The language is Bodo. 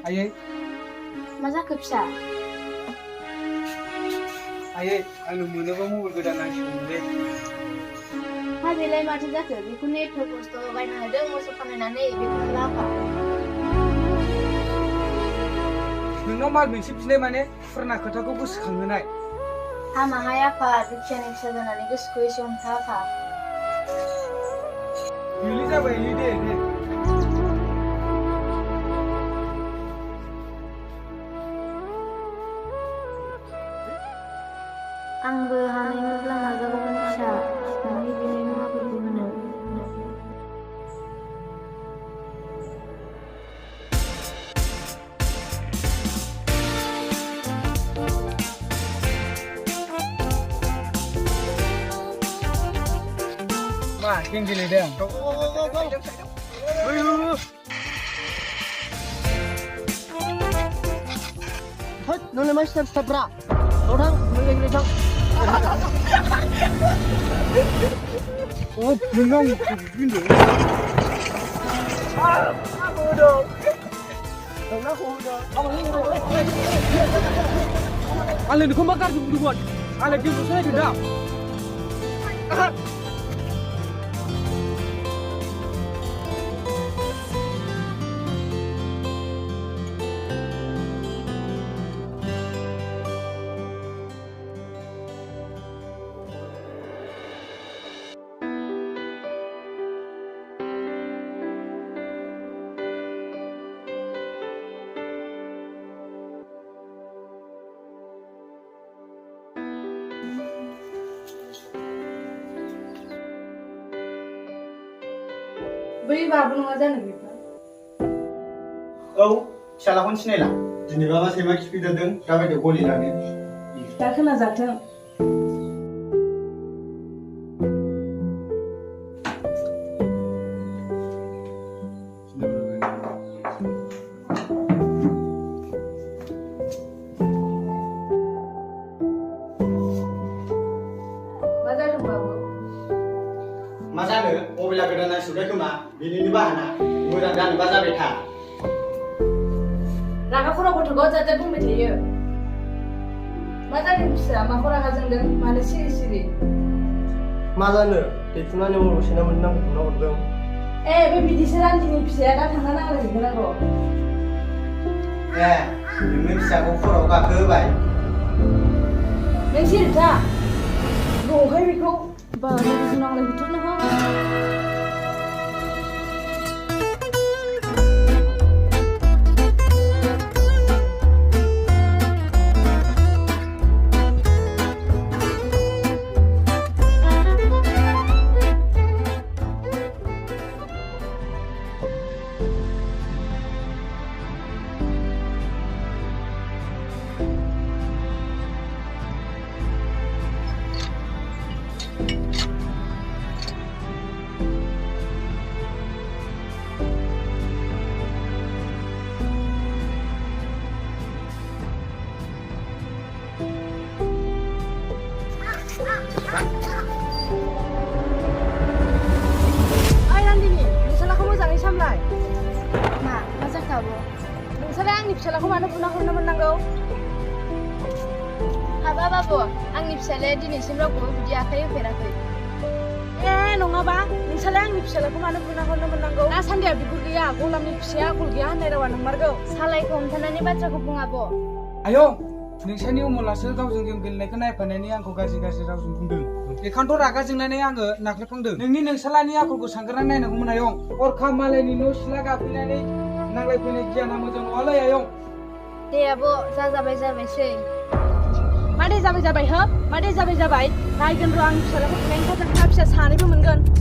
आयै मा जाखो फिसा? आयै आंनो मोनोबा मबाइल गोदान नांसिगौमोनलै। हा बेलाय माथो जाखो? बेखौनो एथ' खस्थ' बायना होदों मोसौ खामायनानै बेखौनो लाफा। नोंनाव माल मोनसे बिनाय माने फुराना खोथाखौ गोसोखांहोनाय। हामाहाय आफा दुखियानि फिसा जानानै गोसोखौ एसे हमथा आफा। बेले जाबायलै दे। आंबो हानायमोनब्ला नाजागौमोन फिसा नोंनि बिनाय मुवाफोरखौ होनो। मा गेम गेलेदों? Thôi, nó lên máy step ra. Đâu thắng, nó lên đi thắng. Đừng ngông, đừng đừng. Bodo. Đừng nó Bodo. Anh lên không bakar dulu. Anh lên game saya sudah. बै बाबु नङा जानो बेफोर? औ फिसालाखौनो सिनायला दिनैबा मा सैमा खिफिदेरदों दाबायदियाव गलि लानो दा खोनाजाथों। मा जादों बाबु? मा जानो मबाइला गोदान नांसिगौलाय खोमा बेनिनो बाहाना मोजां जानोबा जाबाय था रागा खरा गथ'खौ जाजाय बुंबाय थायो। मा जादों फिसा? माखौ रागा जोंदों? मानो सिरि सिरि? मा जानो दैथुनानै उनाव सेना मोननांगौखौनो हरदों बे बिदिसो रान्दिनि फिसाया दा थांना नांलायहैगोनांगौ। नोंनो फिसाखौ खर'आव गाखोहोबाय नों सिरि था दंखाय बेखौ बारा नांलायहैथ'नो हा। सामलाय मा जाखाबो नोंसोर आंनि फिसालाखौ मानो बुना हरनो मोननांगौ? हाबा बाबु आंनि फिसालाया दिनैसिम रावखौबो बिदि आखाइ होफेराखै। नङाबा नोंसोरलाय आंनि फिसालाखौ मानो बुना हरनो मोननांगौ? दासान्दिया बिगुर गैया गलामनि फिसाया आखल गैया होननाय रावा नंमारगौ। सालायखौ हमथानानै बाथ्राखौ बुङाबो। आयं नोंसानि अमलासो गावजों गेम गेलेनायखौ नायफानायनि आंखौ गाज्रि रावजों बुंदों। बेखायनोथ' रागा जोंनानै आङो नाख्रेबफ्लांदों। नोंनि नोंसालानि आखलखौ सानग्रोनानै नायनांगौमोन आयं। हरखाब मालायनि न' सिला गाफैनानै नांलायफैनाय गियाना मोजां नङालै आयं। दे आब' जाबायसै। मा दे जाबाय हो? मा दे जाबाय? नायगोन र' आंनि फिसालाखौ खायनो थाखाय फिसा सानैबो मोनगोन।